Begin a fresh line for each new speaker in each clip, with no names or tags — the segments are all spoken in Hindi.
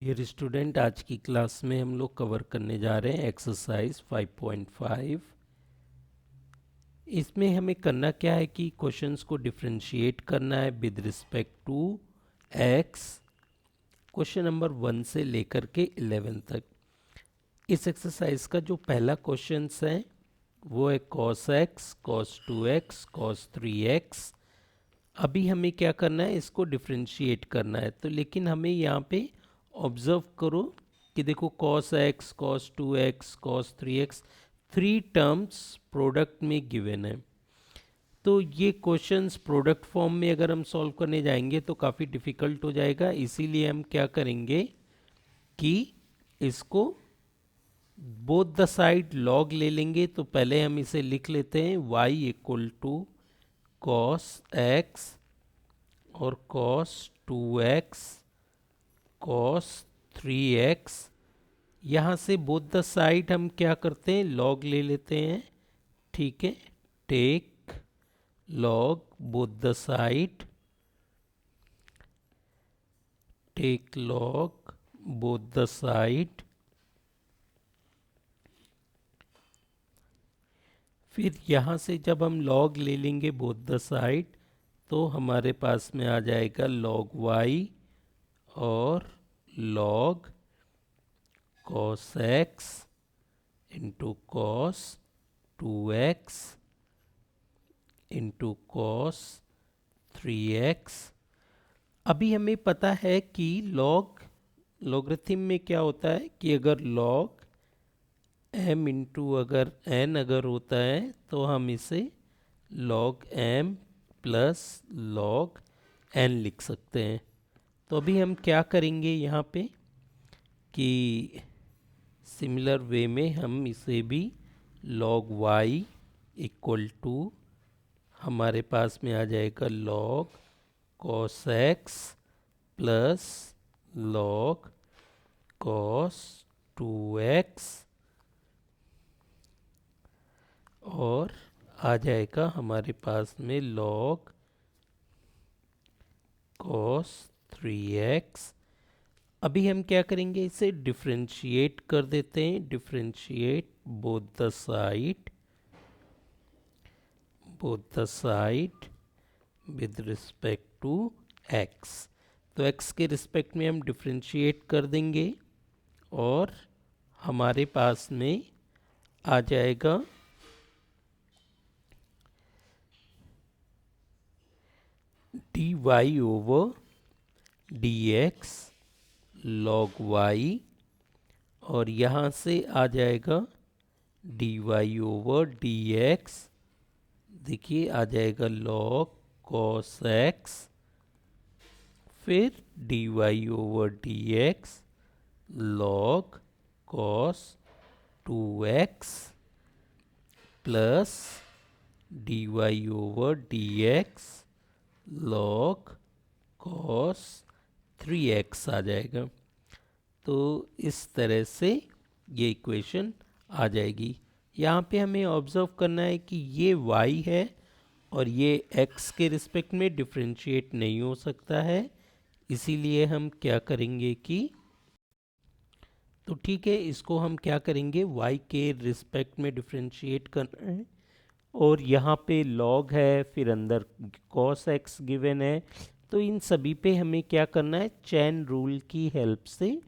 डियर स्टूडेंट, आज की क्लास में हम लोग कवर करने जा रहे हैं एक्सरसाइज 5.5। इसमें हमें करना क्या है कि क्वेश्चंस को डिफरेंशिएट करना है with respect to x. Question number 1 से लेकर के 11 तक। इस एक्सरसाइज का जो पहला क्वेश्चन है वो है cos x, cos 2x, cos 3x। अभी हमें क्या करना है, इसको डिफरेंशिएट करना है। तो लेकिन हमें यहाँ पे ऑब्जर्व करो कि देखो cos x, cos 2x, cos 3x, three terms product में गिवन है। तो ये क्वेश्चंस प्रोडक्ट फॉर्म में अगर हम सॉल्व करने जाएंगे तो काफ़ी डिफ़िकल्ट हो जाएगा। इसीलिए हम क्या करेंगे कि इसको बोथ द साइड लॉग ले लेंगे। तो पहले हम इसे लिख लेते हैं y equal to cos x और cos 2x cos 3x। यहाँ से बोथ द साइड हम क्या करते हैं, लॉग ले लेते हैं। ठीक है, take log both the side, take log both the side. फिर यहाँ से जब हम लॉग ले लेंगे बोथ द साइड तो हमारे पास में आ जाएगा log y और log cos x into cos 2x into cos 3x। अभी हमें पता है कि लॉगरिथम में क्या होता है कि अगर log m इंटू अगर n अगर होता है तो हम इसे log m plus log n लिख सकते हैं। तो अभी हम क्या करेंगे यहाँ पे कि सिमिलर वे में हम इसे भी log y इक्वल टू हमारे पास में आ जाएगा log cos x plus log cos 2x और आ जाएगा हमारे पास में log cos 3x। अभी हम क्या करेंगे, इसे डिफरेंशिएट कर देते हैं। Differentiate both the side with respect to x। तो x के रिस्पेक्ट में हम डिफरेंशिएट कर देंगे और हमारे पास में आ जाएगा dy over dx log y और यहाँ से आ जाएगा dy ओवर dx। देखिए आ जाएगा log cos x, फिर dy over dx log cos 2x plus dy over dx log cos 3x आ जाएगा। तो इस तरह से ये इक्वेशन आ जाएगी। यहाँ पे हमें ऑब्जर्व करना है कि ये y है और ये x के रिस्पेक्ट में डिफरेंशिएट नहीं हो सकता है। इसीलिए हम क्या करेंगे कि तो ठीक है, इसको हम क्या करेंगे, y के रिस्पेक्ट में डिफरेंशिएट करना है और यहाँ पे log है, फिर अंदर cos x गिवन है। तो इन सभी पे हमें क्या करना है, चेन रूल की हेल्प से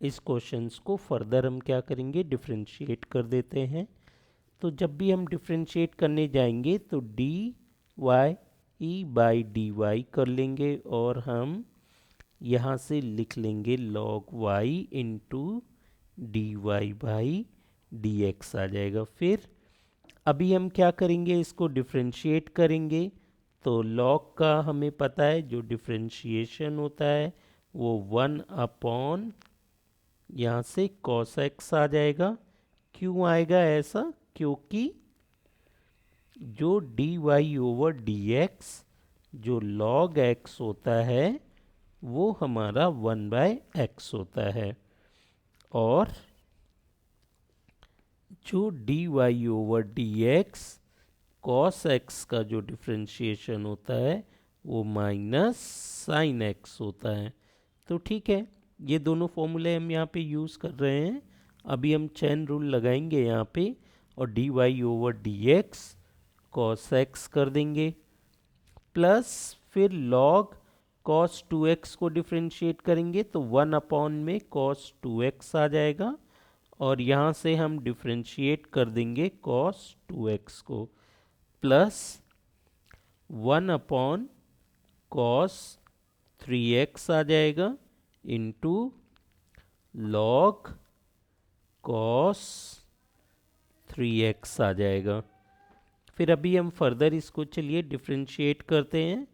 इस क्वेश्चंस को फर्दर हम क्या करेंगे, डिफरेंशिएट कर देते हैं। तो जब भी हम डिफरेंशिएट करने जाएंगे तो D y e by d y कर लेंगे और हम यहाँ से लिख लेंगे log y into D Y by D X आ जाएगा। फिर अभी हम क्या करेंगे, इसको डिफरेंशिएट करेंगे। तो log का हमें पता है जो डिफरेंशिएशन होता है वो 1 अपॉन यहाँ से cos x आ जाएगा। क्यों आएगा ऐसा, क्योंकि जो d Y over D x जो log x होता है वो हमारा 1/x होता है और जो d Y over D x cos x का जो डिफरेंशिएशन होता है वो माइनस साइन एक्स होता है। तो ठीक है, ये दोनों फॉर्मूले हम यहाँ पे यूज़ कर रहे हैं। अभी हम चेन रूल लगाएंगे यहाँ पे और D Y over D x cos x कर देंगे, प्लस फिर लॉग कॉस 2x को डिफ्रेंशिएट करेंगे तो 1 अपॉन में कॉस 2x आ जाएगा, और यहाँ से हम डिफ्रेंशिएट कर देंगे कॉस 2x को, प्लस 1 अपॉन कॉस 3x आ जाएगा इंटू लॉग कॉस 3x आ जाएगा। फिर अभी हम फर्दर इसको चलिए डिफ्रेंशिएट करते हैं।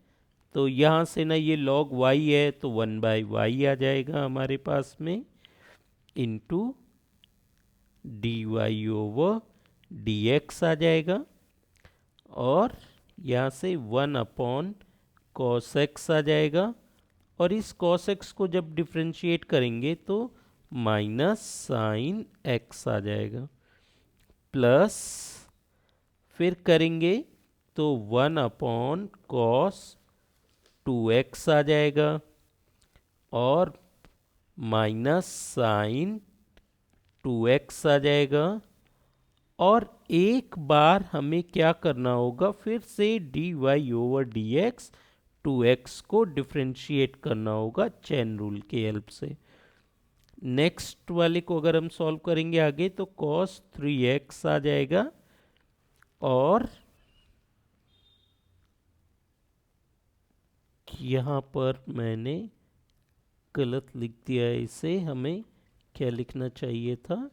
तो यहाँ से ना ये log y है तो 1/y आ जाएगा हमारे पास में, into D Y over D X आ जाएगा, और यहाँ से 1 अपॉन कॉस एक्स आ जाएगा, और इस कॉस एक्स को जब डिफ्रेंशिएट करेंगे तो माइनस साइन एक्स आ जाएगा, प्लस फिर करेंगे तो 1 अपॉन कॉस 2x आ जाएगा, और माइनस साइन 2x आ जाएगा, और एक बार हमें क्या करना होगा, फिर से D Y over D x 2x को डिफ्रेंशिएट करना होगा चेन रूल के हेल्प से। नेक्स्ट वाले को अगर हम सॉल्व करेंगे आगे तो cos 3x आ जाएगा, और यहाँ पर मैंने गलत लिख दिया है इसे, हमें क्या लिखना चाहिए था,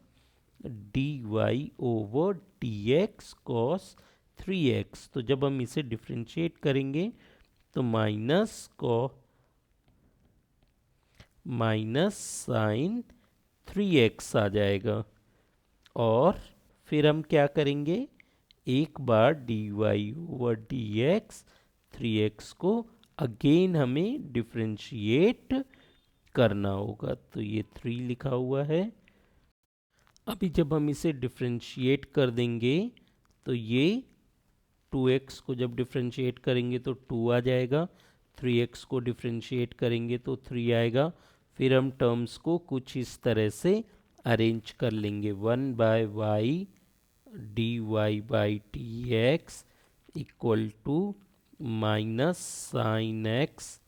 d Y over D x cos 3x। तो जब हम इसे डिफ्रेंशिएट करेंगे तो माइनस साइन 3x आ जाएगा, और फिर हम क्या करेंगे, एक बार D Y over D X 3x को अगेन हमें डिफ्रेंशिएट करना होगा। तो ये 3 लिखा हुआ है। अभी जब हम इसे डिफ्रेंशिएट कर देंगे तो ये 2x को जब डिफ्रेंशिएट करेंगे तो 2 आ जाएगा, 3x को डिफ्रेंशिएट करेंगे तो 3 आएगा। फिर हम टर्म्स को कुछ इस तरह से अरेंज कर लेंगे, 1/y D Y by D x equal to minus sine X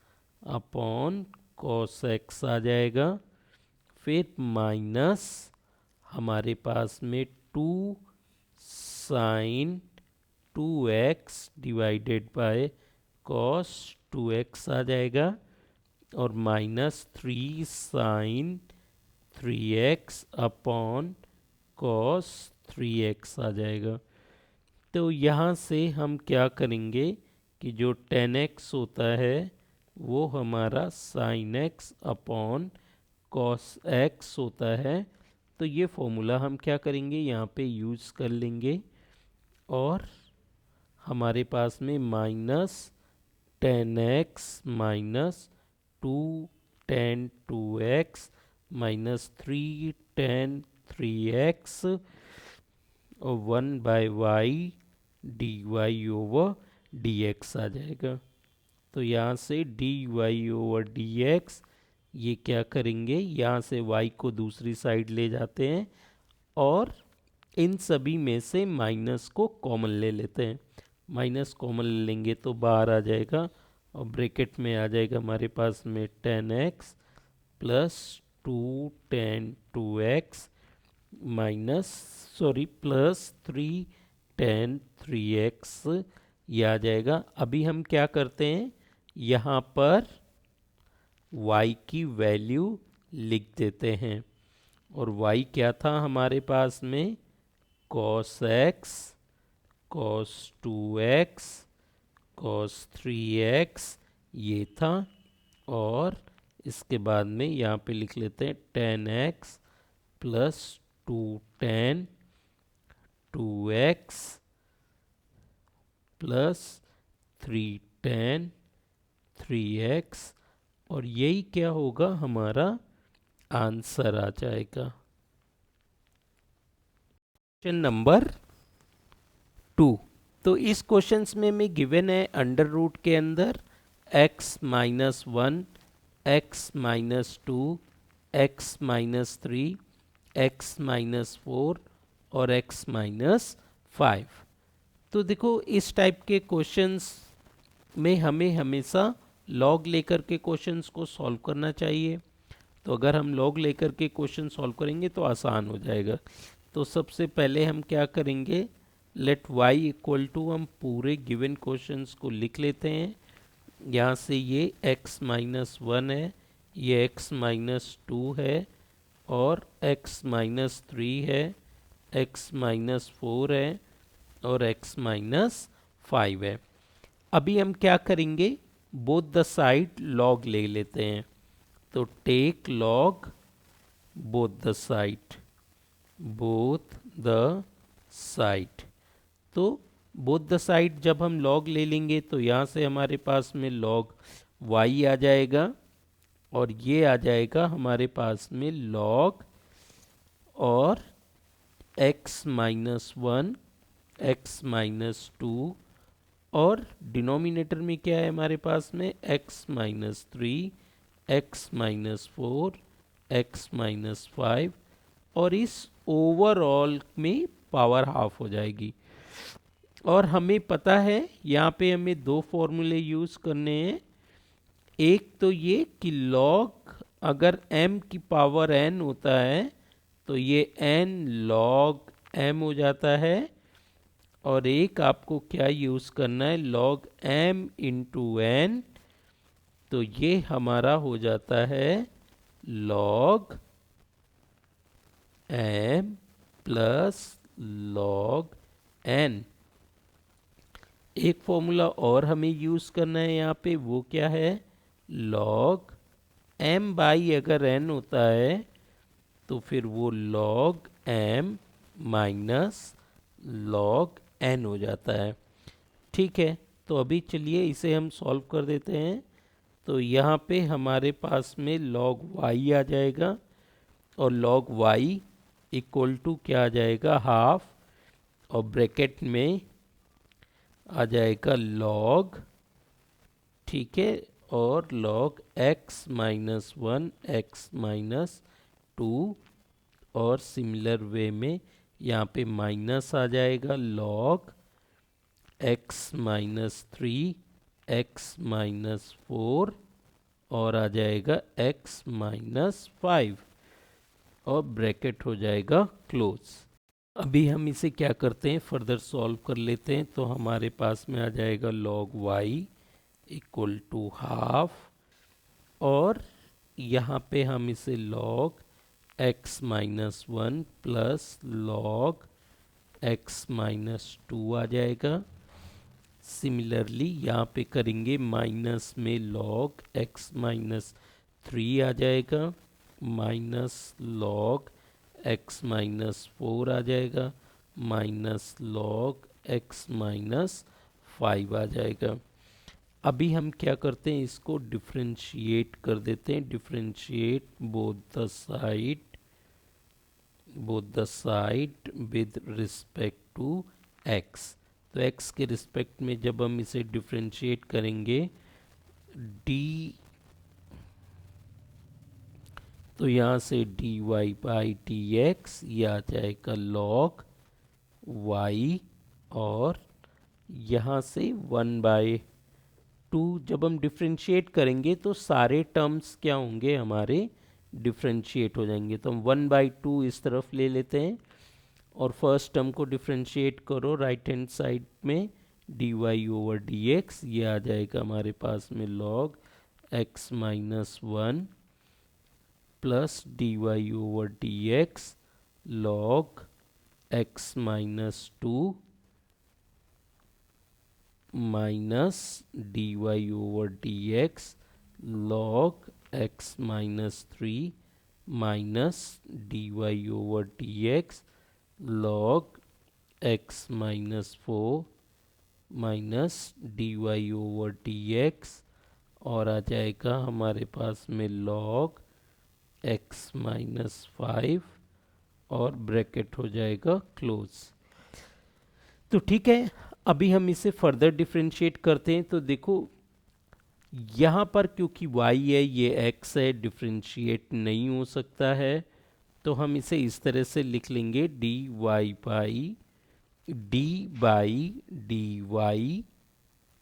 upon cos X आ जाएगा, फिर माइनस हमारे पास में 2 sine 2x divided by cos 2x आ जाएगा, और minus 3 sine 3x upon cos 3x आ जाएगा। तो यहाँ से हम क्या करेंगे कि जो 10x होता है वो हमारा sine x upon cos x होता है। तो ये फॉर्मूला हम क्या करेंगे, यहाँ पे यूज़ कर लेंगे, और हमारे पास में minus 10x minus 2 tan 2x minus 3 tan 3x और 1/y D Y over D X आ जाएगा। तो यहाँ से D Y over D X, ये क्या करेंगे, यहाँ से y को दूसरी साइड ले जाते हैं और इन सभी में से माइनस को कॉमन ले लेते हैं। माइनस कॉमन ले लेंगे तो बाहर आ जाएगा, और ब्रैकेट में आ जाएगा हमारे पास में 10x plus 2 tan 2x plus 3 tan 3x, ये आ जाएगा। अभी हम क्या करते हैं, यहाँ पर y की वैल्यू लिख देते हैं, और y क्या था हमारे पास में, cos x cos 2x cos 3x ये था, और इसके बाद में यहाँ पे लिख लेते हैं 10x plus 2 tan 2x plus 3 tan 3x, और यही क्या होगा, हमारा आंसर आ जाएगा। Question number 2। तो इस क्वेश्चंस में हमें गिवन है अंडर रूट के अंदर x-1 x-2 x minus 3, x minus 4 और x माइनस 5। तो देखो इस टाइप के क्वेश्चंस में हमें हमेशा लॉग लेकर के क्वेश्चंस को सॉल्व करना चाहिए। तो अगर हम लॉग लेकर के क्वेश्चन सॉल्व करेंगे तो आसान हो जाएगा। तो सबसे पहले हम क्या करेंगे, लेट y इक्वल टू, हम पूरे गिवन क्वेश्चंस को लिख लेते हैं। यहाँ से ये x माइनस 1 है, ये x माइनस 2 है और x माइनस 3 है, x माइनस 4 है और x माइनस 5 है। अभी हम क्या करेंगे, बोथ द साइड लॉग ले लेते हैं। तो take log both the side, both the side. तो बोथ द साइड जब हम लॉग ले लेंगे तो यहाँ से हमारे पास में लॉग y आ जाएगा और ये आ जाएगा हमारे पास में लॉग और x माइनस 1, x माइनस 2 और डिनोमिनेटर में क्या है हमारे पास में x minus 3, x minus 4, x minus 5 और इस ओवरऑल में पावर हाफ हो जाएगी। और हमें पता है यहाँ पे हमें दो फॉर्मूले यूज़ करने हैं। एक तो ये कि लॉग अगर m की पावर n होता है तो ये n log m हो जाता है, और एक आपको क्या यूज़ करना है, log m इंटू n, तो ये हमारा हो जाता है log m plus log n। एक फॉर्मूला और हमें यूज़ करना है यहाँ पे, वो क्या है, log m बाई अगर n होता है तो फिर वो log m minus log n हो जाता है। ठीक है, तो अभी चलिए इसे हम सॉल्व कर देते हैं। तो यहाँ पे हमारे पास में log y आ जाएगा और log y इक्वल टू क्या आ जाएगा, हाफ, और ब्रैकेट में आ जाएगा log, ठीक है, और log x minus 1, x minus 2, और सिमिलर वे में यहाँ पे माइनस आ जाएगा log x minus 3, x minus 4 और आ जाएगा x माइनस 5 और ब्रैकेट हो जाएगा क्लोज। अभी हम इसे क्या करते हैं, फर्दर सॉल्व कर लेते हैं। तो हमारे पास में आ जाएगा log y equal to half, और यहाँ पे हम इसे log x minus 1 plus log x minus 2 आ जाएगा। सिमिलरली यहाँ पे करेंगे, माइनस में log x माइनस 3 आ जाएगा, माइनस log x माइनस 4 आ जाएगा, माइनस log x माइनस 5 आ जाएगा। अभी हम क्या करते हैं, इसको डिफरेंशिएट कर देते हैं। Differentiate both the side with respect to x। तो x के रिस्पेक्ट में जब हम इसे डिफरेंशिएट करेंगे, d, तो यहाँ से dy बाई dx ये आ जाएगा log y, और यहाँ से 1/2 जब हम डिफरेंशिएट करेंगे तो सारे टर्म्स क्या होंगे हमारे, डिफरेंशिएट हो जाएंगे। तो हम 1/2 इस तरफ ले लेते हैं और फर्स्ट टर्म को डिफरेंशिएट करो राइट हैंड साइड में, dy ओवर dx ये आ जाएगा हमारे पास में log x minus 1 plus dy over dx log x minus 2 minus dy over dx log x minus 3 minus dy over dx log x minus 4 minus dy over dx, और आ जाएगा हमारे पास में log x माइनस 5 और ब्रैकेट हो जाएगा क्लोज। तो ठीक है, अभी हम इसे फर्दर डिफरेंशिएट करते हैं। तो देखो यहाँ पर क्योंकि y है, ये x है, डिफ्रेंशिएट नहीं हो सकता है, तो हम इसे इस तरह से लिख लेंगे dy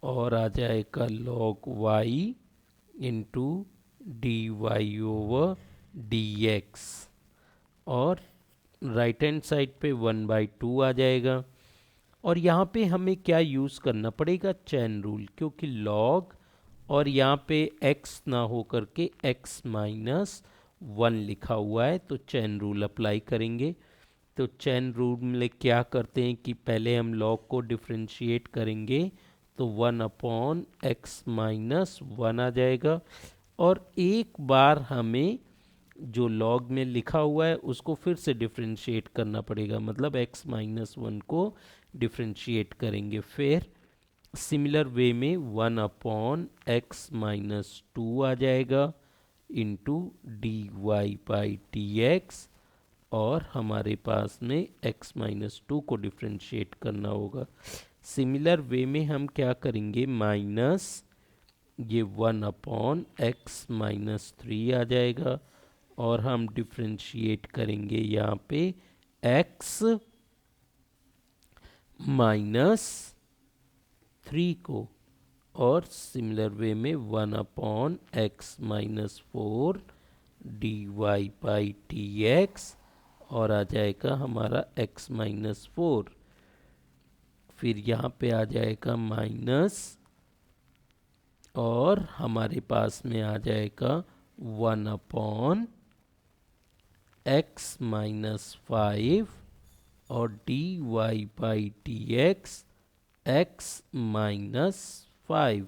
और आ जाएगा log y इंटू dy/dx, और राइट हैंड साइड पे 1/2 आ जाएगा। और यहाँ पे हमें क्या यूज़ करना पड़ेगा, चेन रूल, क्योंकि log और यहाँ पे x ना हो करके x-1 लिखा हुआ है, तो चेन रूल अप्लाई करेंगे। तो चेन रूल में क्या करते हैं कि पहले हम log को डिफ्रेंशिएट करेंगे, तो 1/x-1 आ जाएगा, और एक बार हमें जो log में लिखा हुआ है उसको फिर से डिफ्रेंशिएट करना पड़ेगा, मतलब x-1 को डिफ्रेंशिएट करेंगे। फिर सिमिलर वे में 1/x-2 आ जाएगा इंटू dy/dx, और हमारे पास में x-2 को डिफ्रेंशिएट करना होगा। सिमिलर वे में हम क्या करेंगे, माइनस ये 1/x-3 आ जाएगा, और हम डिफ्रेंशिएट करेंगे यहाँ पे x-3 को, और सिमिलर वे में 1/x-4 dy/dx, और आ जाएगा हमारा x-4। फिर यहाँ पे आ जाएगा माइनस, और हमारे पास में आ जाएगा 1/x-5 और dy/dx x-5।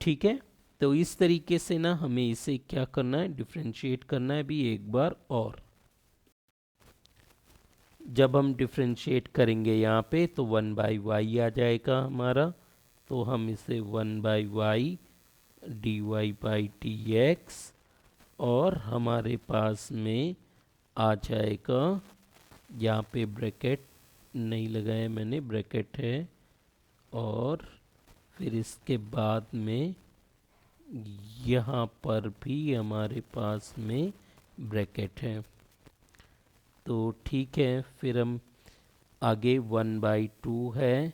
ठीक है, तो इस तरीके से ना हमें इसे क्या करना है, डिफ्रेंशिएट करना है भी एक बार और। जब हम डिफ्रेंशिएट करेंगे यहाँ पे तो 1/y आ जाएगा हमारा, तो हम इसे 1/y dy/dx, और हमारे पास में आ जाएगा, यहाँ पे ब्रैकेट नहीं लगाया मैंने, ब्रैकेट है, और फिर इसके बाद में यहाँ पर भी हमारे पास में ब्रैकेट है। तो ठीक है, फिर हम आगे 1/2 है,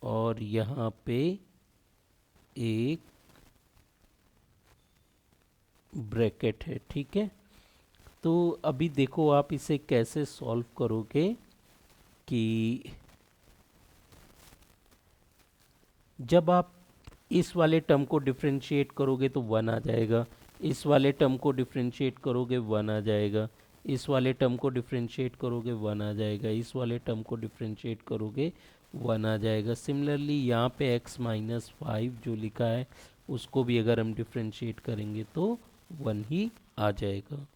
और यहाँ पे एक ब्रैकेट है। ठीक है, तो अभी देखो आप इसे कैसे सॉल्व करोगे कि जब आप इस वाले टर्म को डिफरेंशिएट करोगे तो 1 आ जाएगा, इस वाले टर्म को डिफरेंशिएट करोगे 1 आ जाएगा, इस वाले टर्म को डिफरेंशिएट करोगे 1 आ जाएगा, इस वाले टर्म को डिफरेंशिएट करोगे 1 आ जाएगा। सिमिलरली यहाँ पे x-5 जो लिखा है उसको भी अगर हम डिफरेंशिएट करेंगे तो 1 ही आ जाएगा।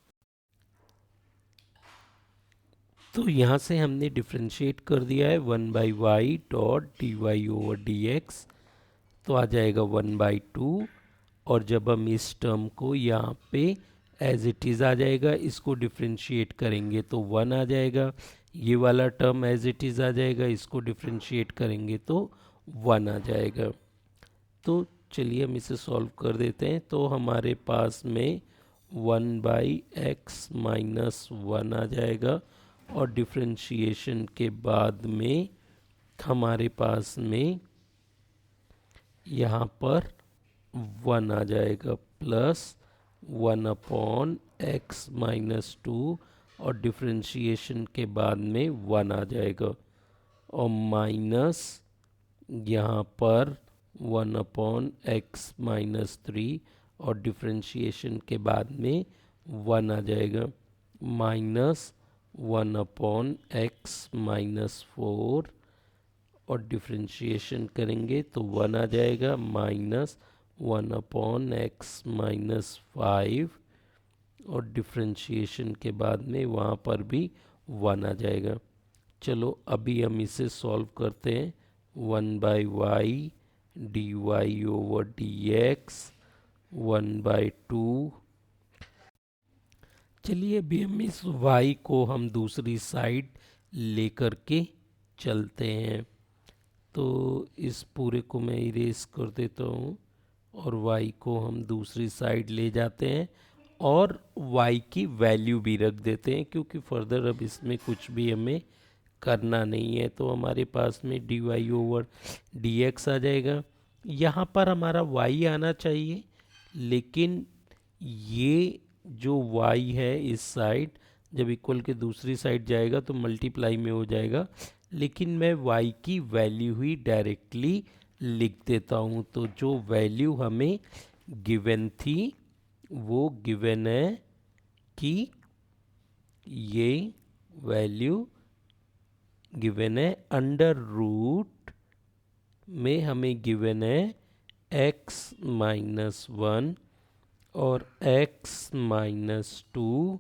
तो यहाँ से हमने डिफरेंशिएट कर दिया है 1/y डॉट dy/dx, तो आ जाएगा 1/2, और जब हम इस टर्म को यहाँ पे एज इट इज़ आ जाएगा, इसको डिफरेंशिएट करेंगे तो 1 आ जाएगा, ये वाला टर्म एज इट इज़ आ जाएगा, इसको डिफरेंशिएट करेंगे तो 1 आ जाएगा। तो चलिए हम इसे सॉल्व कर देते हैं। तो हमारे पास में 1/x-1 आ जाएगा, और डिफरेंशिएशन के बाद में हमारे पास में यहाँ पर 1 आ जाएगा, प्लस 1/x-2, और डिफरेंशिएशन के बाद में 1 आ जाएगा, और माइनस यहाँ पर 1/x-3, और डिफरेंशिएशन के बाद में 1 आ जाएगा, माइनस 1/x-4, और डिफरेंशिएशन करेंगे तो 1 आ जाएगा, माइनस 1/x-5, और डिफरेंशिएशन के बाद में वहाँ पर भी 1 आ जाएगा। चलो अभी हम इसे सॉल्व करते हैं। 1/y dy/dx 1/2। चलिए अभी हम इस y को हम दूसरी साइड लेकर के चलते हैं। तो इस पूरे को मैं इरेज कर देता हूँ, और y को हम दूसरी साइड ले जाते हैं और y की वैल्यू भी रख देते हैं, क्योंकि फर्दर अब इसमें कुछ भी हमें करना नहीं है। तो हमारे पास में dy ओवर dx आ जाएगा। यहाँ पर हमारा y आना चाहिए, लेकिन ये जो y है इस साइड जब इक्वल के दूसरी साइड जाएगा तो मल्टीप्लाई में हो जाएगा, लेकिन मैं y की वैल्यू ही डायरेक्टली लिख देता हूँ। तो जो वैल्यू हमें गिवन थी वो गिवन है कि ये वैल्यू गिवन है अंडर रूट में हमें गिवन है x-1 और x-2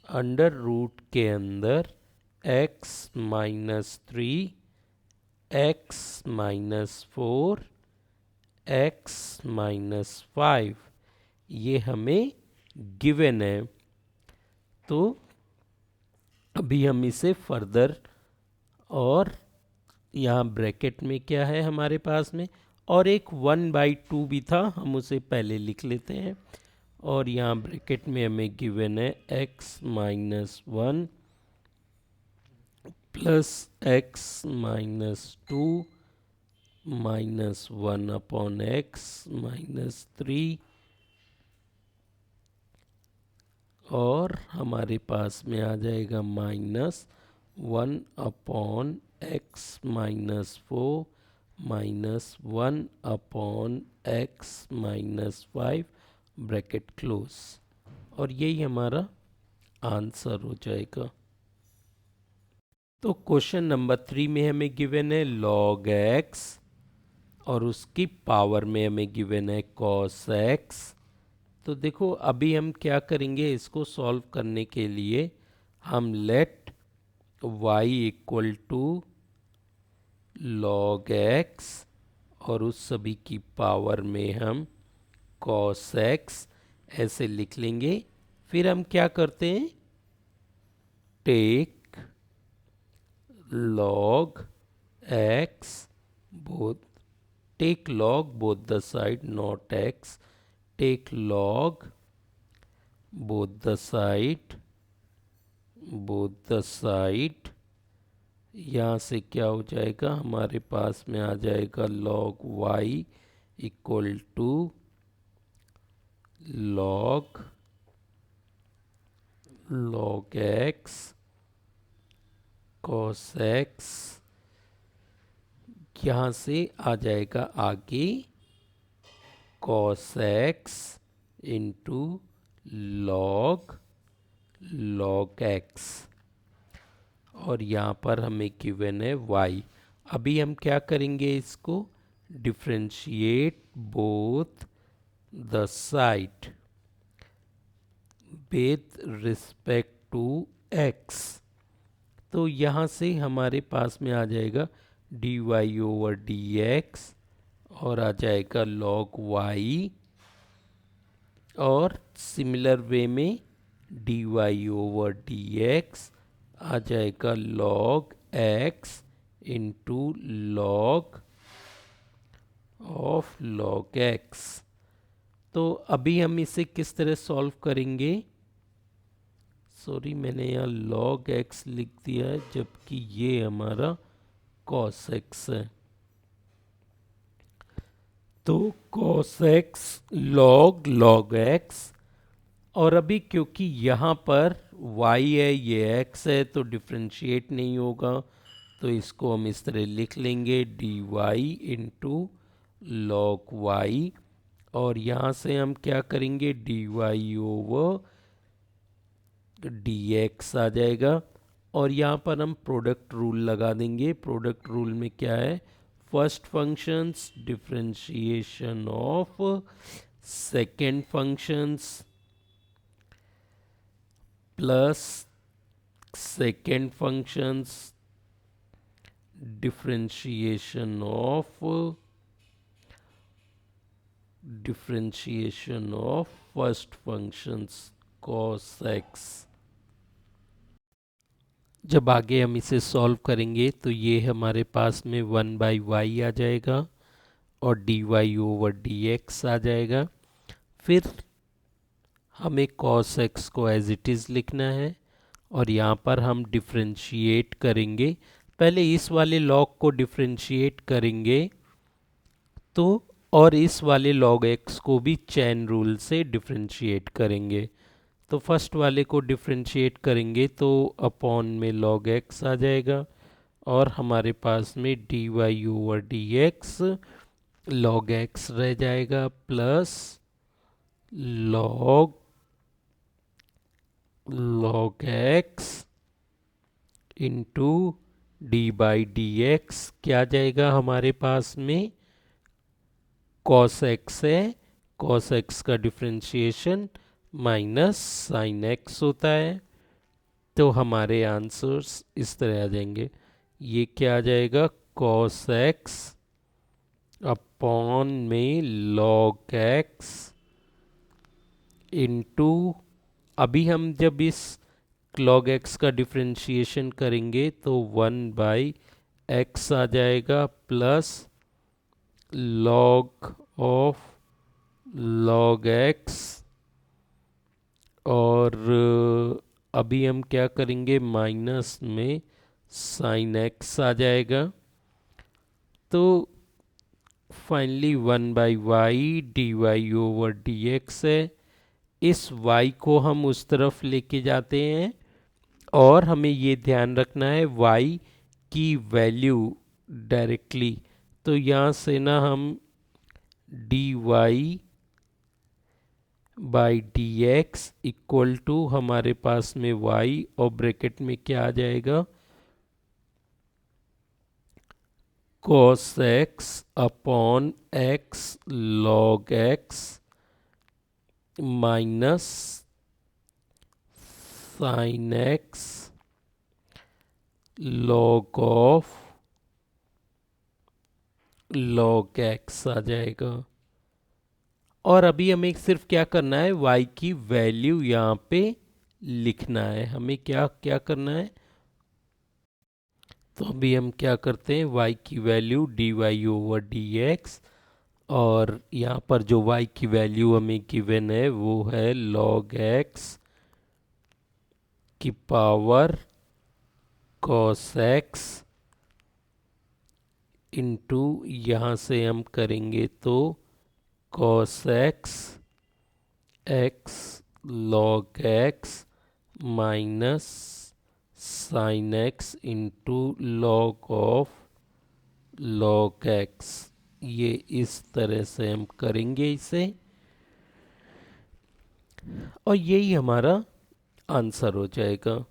अंडर रूट के अंदर x-3 x-4 x-5 ये हमें गिवन है। तो अभी हम इसे फर्दर, और यहाँ ब्रैकेट में क्या है हमारे पास में, और एक 1/2 भी था, हम उसे पहले लिख लेते हैं। और यहाँ ब्रैकेट में हमें गिवन है x-1 प्लस x-2 -1/x-3, और हमारे पास में आ जाएगा -1/x-4 -1/x-5 ब्रैकेट क्लोज। और यही हमारा आंसर हो जाएगा। तो क्वेश्चन नंबर 3 में हमें गिवन है log x और उसकी पावर में हमें गिवन है cos x। तो देखो अभी हम क्या करेंगे, इसको सॉल्व करने के लिए हम let y equal to log x और उस सभी की पावर में हम cos x ऐसे लिख लेंगे। फिर हम क्या करते हैं, take log x both, take log both the side, not x, take log both the side, यहाँ से क्या हो जाएगा, हमारे पास में आ जाएगा log y equal to log x cos x, यहाँ से आ जाएगा आगे cos x into log x, और यहाँ पर हमें गिवन है y। अभी हम क्या करेंगे, इसको differentiate both the side with respect to x। तो यहाँ से हमारे पास में आ जाएगा dy ओवर dx और आ जाएगा log y, और सिमिलर वे में dy ओवर dx आ जाएगा log x into log of log x। तो अभी हम इसे किस तरह सॉल्व करेंगे, सॉरी मैंने यहाँ log x लिख दिया है जबकि ये हमारा cos x है। तो cos x log x, और अभी क्योंकि यहाँ पर y है ये x है तो डिफ्रेंशिएट नहीं होगा, तो इसको हम इस तरह लिख लेंगे dy इंटू log y, और यहाँ से हम क्या करेंगे dy ओवर dx आ जाएगा। और यहाँ पर हम प्रोडक्ट रूल लगा देंगे। प्रोडक्ट रूल में क्या है, first functions differentiation of second functions plus second functions differentiation of first functions cos x। जब आगे हम इसे सॉल्व करेंगे तो ये हमारे पास में 1/y आ जाएगा, और D Y over D X आ जाएगा। फिर हमें cos x को एज इट इज़ लिखना है और यहाँ पर हम डिफ्रेंशिएट करेंगे। पहले इस वाले लॉग को डिफ्रेंशिएट करेंगे तो, और इस वाले log x को भी चेन रूल से डिफ्रेंशिएट करेंगे। तो फर्स्ट वाले को डिफ्रेंशिएट करेंगे तो अपॉन में log x आ जाएगा और हमारे पास में d Y over D x log x रह जाएगा plus log x into d by D x क्या जाएगा हमारे पास में cos x है, cos x का डिफ्रेंशिएशन माइनस साइन x होता है। तो हमारे आंसर्स इस तरह आ जाएंगे। ये क्या आ जाएगा cos x अपॉन में log x इंटू, अभी हम जब इस log x का डिफ्रेंशिएशन करेंगे तो 1/x आ जाएगा plus log of log x और अभी हम क्या करेंगे माइनस में साइन x आ जाएगा। तो finally 1/y D Y over D x है। इस y को हम उस तरफ लेके जाते हैं और हमें ये ध्यान रखना है y की वैल्यू डायरेक्टली। तो यहाँ से ना हम d Y by D x equal to हमारे पास में y और ब्रैकेट में क्या आ जाएगा cos x upon x log x minus sine x log of log x आ जाएगा। और अभी हमें सिर्फ क्या करना है y की वैल्यू यहाँ पे लिखना है। हमें क्या क्या करना है, तो अभी हम क्या करते हैं y की value d Y over D x और यहाँ पर जो y की वैल्यू हमें गिवन है वो है log x की पावर cos x इंटू यहाँ से हम करेंगे तो cos x x log x minus sine x into log of log x। ये इस तरह से हम करेंगे इसे और यही हमारा आंसर हो जाएगा।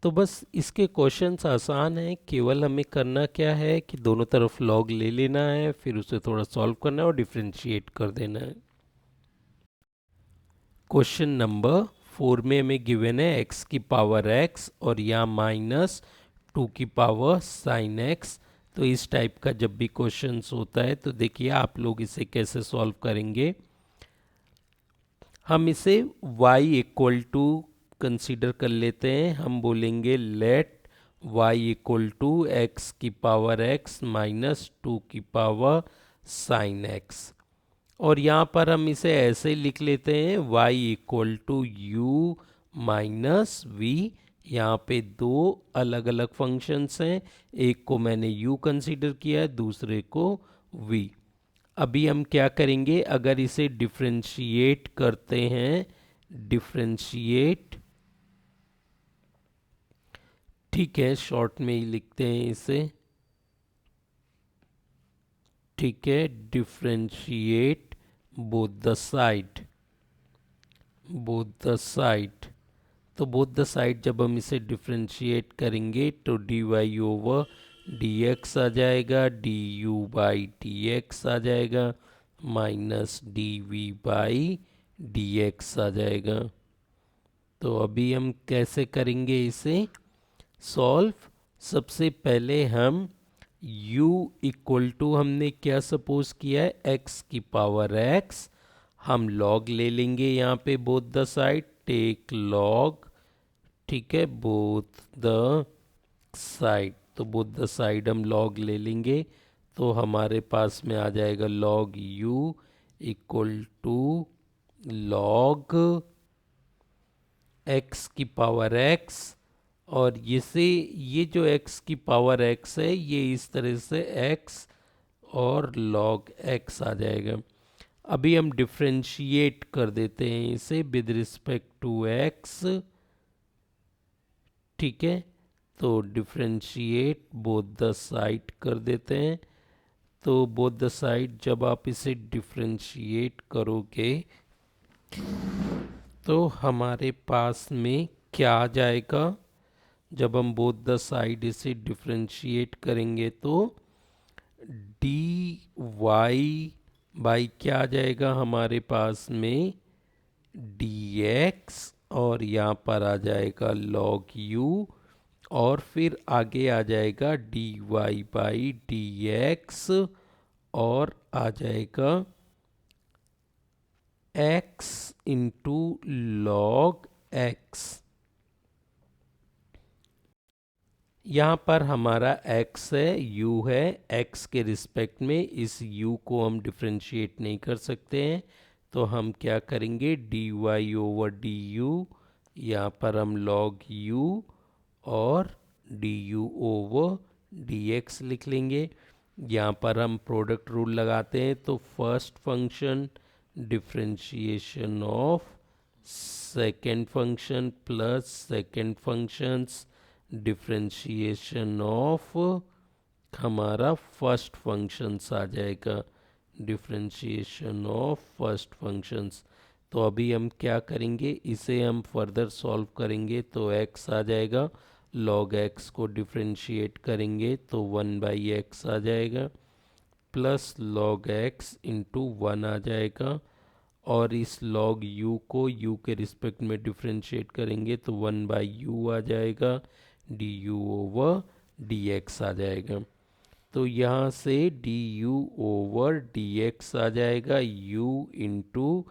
तो बस इसके क्वेश्चंस आसान हैं, केवल हमें करना क्या है कि दोनों तरफ log ले लेना है, फिर उसे थोड़ा सॉल्व करना है और डिफरेंशिएट कर देना है। क्वेश्चन नंबर 4 में हमें गिवन है x की पावर x और यहाँ माइनस 2 की पावर साइन x। तो इस टाइप का जब भी क्वेश्चंस होता है तो देखिए आप लोग इसे कैसे सॉल्व करेंगे। हम इसे y इक्वल टू कंसीडर कर लेते हैं। हम बोलेंगे let y equal to x की पावर x माइनस 2 की पावर साइन x और यहाँ पर हम इसे ऐसे लिख लेते हैं y equal to u minus v. यहाँ पे दो अलग अलग फंक्शंस हैं, एक को मैंने u कंसीडर किया है, दूसरे को v। अभी हम क्या करेंगे, अगर इसे डिफरेंशिएट करते हैं, डिफरेंशिएट, ठीक है शॉर्ट में ही लिखते हैं इसे, ठीक है, differentiate both the side, both the side. तो बोथ द साइड जब हम इसे डिफरेंशिएट करेंगे तो D Y over D X आ जाएगा, D U by D X आ जाएगा, minus D we by D X आ जाएगा। तो अभी हम कैसे करेंगे इसे सॉल्व। सबसे पहले हम u इक्वल टू, हमने क्या सपोज किया है x की पावर x, हम log ले लेंगे यहाँ पे both the side, take log, ठीक है, बोथ द साइड। तो बोथ द साइड हम log ले लेंगे तो हमारे पास में आ जाएगा log u equal to log x की पावर x, और ये जो x की पावर x है ये इस तरह से x और log x आ जाएगा। अभी हम डिफ्रेंशिएट कर देते हैं इसे विद रिस्पेक्ट टू x, ठीक है। तो डिफ्रेंशिएट बोथ द साइड कर देते हैं। तो बोथ द साइड जब आप इसे डिफ्रेंशिएट करोगे तो हमारे पास में क्या आ जाएगा, जब हम बोथ द साइड इसे डिफ्रेंशिएट करेंगे तो डी वाई बाई क्या आ जाएगा हमारे पास में डी एक्स, और यहाँ पर आ जाएगा log u, और फिर आगे आ जाएगा d Y by D x, और आ जाएगा x इंटू log x। यहाँ पर हमारा x है, u है, x के रिस्पेक्ट में इस u को हम डिफ्रेंशिएट नहीं कर सकते हैं, तो हम क्या करेंगे d Y over d u, यहाँ पर हम log u और d u over D x लिख लेंगे। यहाँ पर हम प्रोडक्ट रूल लगाते हैं, तो first function differentiation of second function plus second functions differentiation of हमारा फर्स्ट फंक्शंस आ जाएगा, डिफ्रेंशिएशन ऑफ फर्स्ट फंक्शंस। तो अभी हम क्या करेंगे, इसे हम फर्दर सॉल्व करेंगे तो x आ जाएगा, log x को डिफ्रेंशिएट करेंगे तो 1/x आ जाएगा, प्लस log x इंटू 1 आ जाएगा, और इस log u को u के रिस्पेक्ट में डिफ्रेंशिएट करेंगे तो 1/u आ जाएगा, du ओवर dx आ जाएगा। तो यहाँ से du ओवर dx आ जाएगा, u इंटू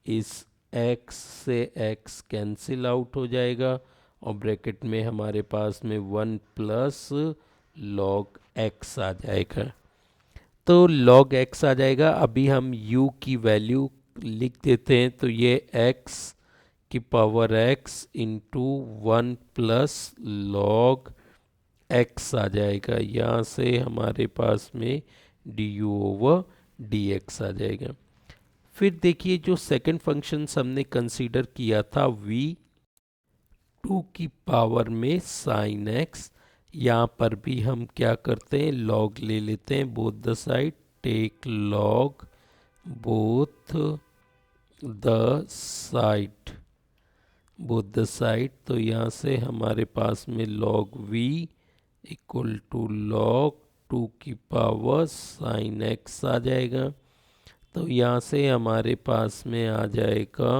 इस x से x कैंसिल आउट हो जाएगा, और ब्रैकेट में हमारे पास में 1 प्लस log x आ जाएगा। तो log x आ जाएगा। अभी हम u की वैल्यू लिख देते हैं, तो ये x की power x into 1 plus log x आ जाएगा। यहाँ से हमारे पास में du ओवर dx आ जाएगा। फिर देखिए जो सेकंड फंक्शन हमने कंसीडर किया था v2 की पावर में sin x, यहाँ पर भी हम क्या करते हैं log ले लेते हैं both the side, take log both the side, both the side. तो यहाँ से हमारे पास में log v equal to log 2 की पावर sin x आ जाएगा। तो यहाँ से हमारे पास में आ जाएगा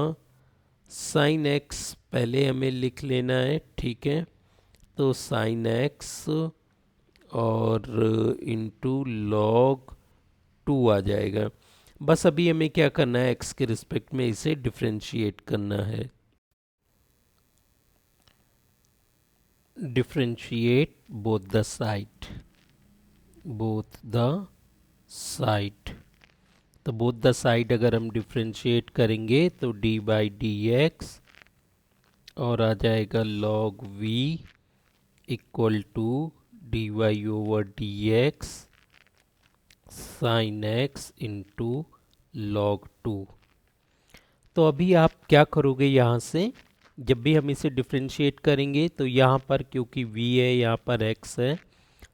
sin x, पहले हमें लिख लेना है, ठीक है। तो sin x और इंटू log 2 आ जाएगा। बस अभी हमें क्या करना है, x के रिस्पेक्ट में इसे डिफ्रेंशिएट करना है। Differentiate both the side, both the side. तो बोथ द साइड अगर हम डिफ्रेंशिएट करेंगे तो डी बाई डी एक्स, और आ जाएगा log v equal to d Y over D x sine x into log 2। तो अभी आप क्या करोगे, यहाँ से जब भी हम इसे डिफ्रेंशिएट करेंगे तो यहाँ पर क्योंकि v है, यहाँ पर x है,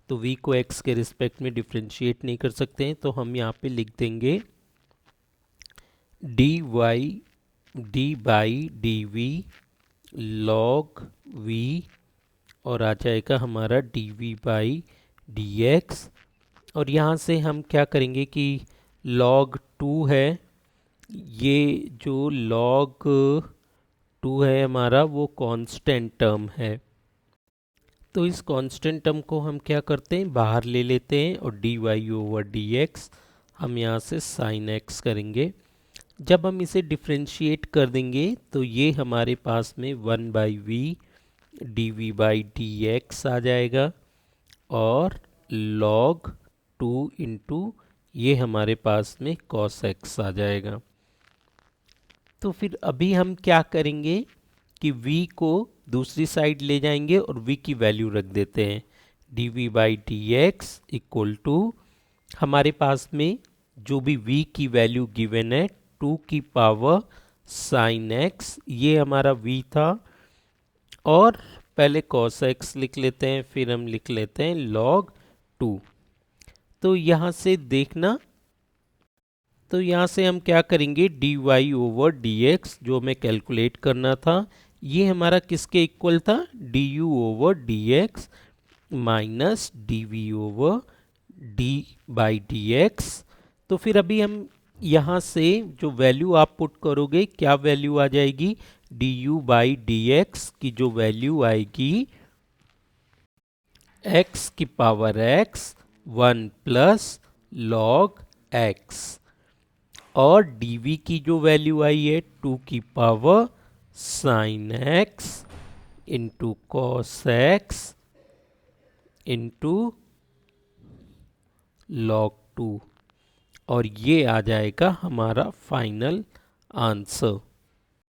तो v को x के रिस्पेक्ट में डिफ्रेंशिएट नहीं कर सकते हैं, तो हम यहाँ पे लिख देंगे d by d v log v, और आ जाएगा हमारा d we by D x. और यहाँ से हम क्या करेंगे कि log 2 है, ये जो log 2 है हमारा वो कांस्टेंट टर्म है, तो इस कांस्टेंट टर्म को हम क्या करते हैं बाहर ले लेते हैं, और D Y over D x हम यहाँ से साइन एक्स करेंगे। जब हम इसे डिफ्रेंशिएट कर देंगे तो ये हमारे पास में 1/v D we by D X आ जाएगा, और log 2 इंटू ये हमारे पास में cos x आ जाएगा। तो फिर अभी हम क्या करेंगे कि v को दूसरी साइड ले जाएंगे और v की वैल्यू रख देते हैं। dv by D x equal to हमारे पास में जो भी v की वैल्यू गिवन है 2 की पावर साइन x, ये हमारा v था। और पहले cos x लिख लेते हैं, फिर हम लिख लेते हैं log 2। तो यहाँ से देखना, तो यहाँ से हम क्या करेंगे, dy ओवर dx जो हमें कैलकुलेट करना था, ये हमारा किसके इक्वल था, du over dx minus dv over d by dx। तो फिर अभी हम यहाँ से जो वैल्यू आप पुट करोगे, क्या वैल्यू आ जाएगी, du बाई dx की जो वैल्यू आएगी x की power x 1 plus log x, और dv की जो वैल्यू आई है 2 की power sine x into cos x into log 2, और ये आ जाएगा हमारा फाइनल आंसर।